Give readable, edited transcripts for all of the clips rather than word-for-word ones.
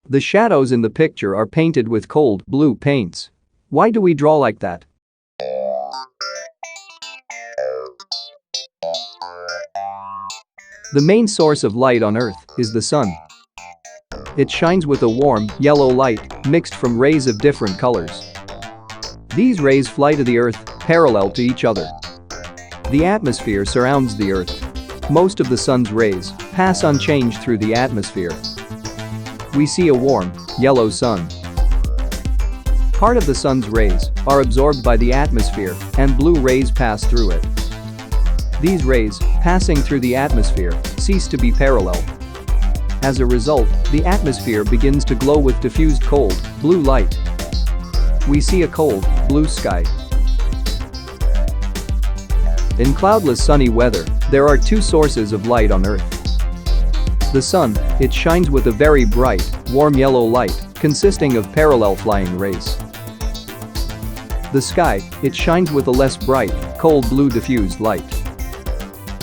The shadows in the picture are painted with cold blue paints. Why do we draw like that? The main source of light on Earth is the sun. It shines with a warm, yellow light mixed from rays of different colors. These rays fly to the Earth, parallel to each other. The atmosphere surrounds the Earth. Most of the sun's rays pass unchanged through the atmosphere. We see a warm, yellow sun. Part of the sun's rays are absorbed by the atmosphere and blue rays pass through it. These rays, passing through the atmosphere, cease to be parallel. As a result, the atmosphere begins to glow with diffused cold, blue light. We see a cold, blue sky. In cloudless sunny weather, there are two sources of light on Earth. The sun, it shines with a very bright, warm yellow light, consisting of parallel flying rays. The sky, it shines with a less bright, cold blue diffused light.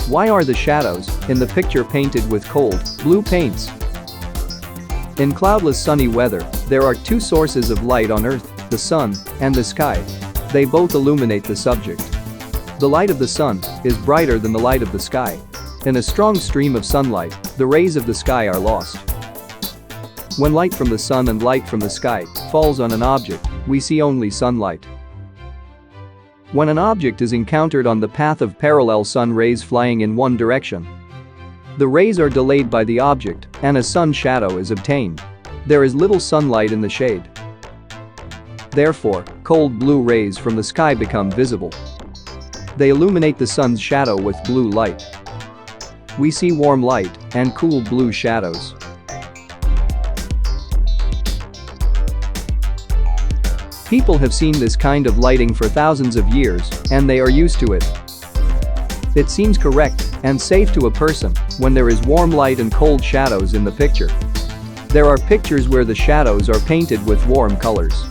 Why are the shadows in the picture painted with cold, blue paints? In cloudless sunny weather, there are two sources of light on Earth, the sun and the sky. They both illuminate the subject. The light of the sun is brighter than the light of the sky. In a strong stream of sunlight, the rays of the sky are lost. When light from the sun and light from the sky falls on an object, we see only sunlight. When an object is encountered on the path of parallel sun rays flying in one direction, the rays are delayed by the object and a sun shadow is obtained. There is little sunlight in the shade. Therefore, cold blue rays from the sky become visible. They illuminate the sun's shadow with blue light. We see warm light and cool blue shadows. People have seen this kind of lighting for thousands of years, and they are used to it. It seems correct and safe to a person when there is warm light and cold shadows in the picture. There are pictures where the shadows are painted with warm colors.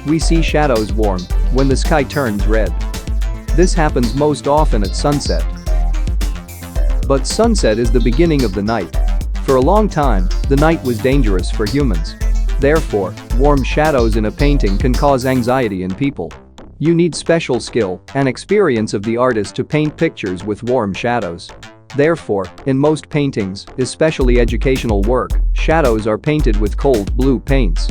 We see shadows warm when the sky turns red. This happens most often at sunset. But sunset is the beginning of the night. For a long time, the night was dangerous for humans. Therefore, warm shadows in a painting can cause anxiety in people. You need special skill and experience of the artist to paint pictures with warm shadows. Therefore, in most paintings, especially educational work, shadows are painted with cold blue paints.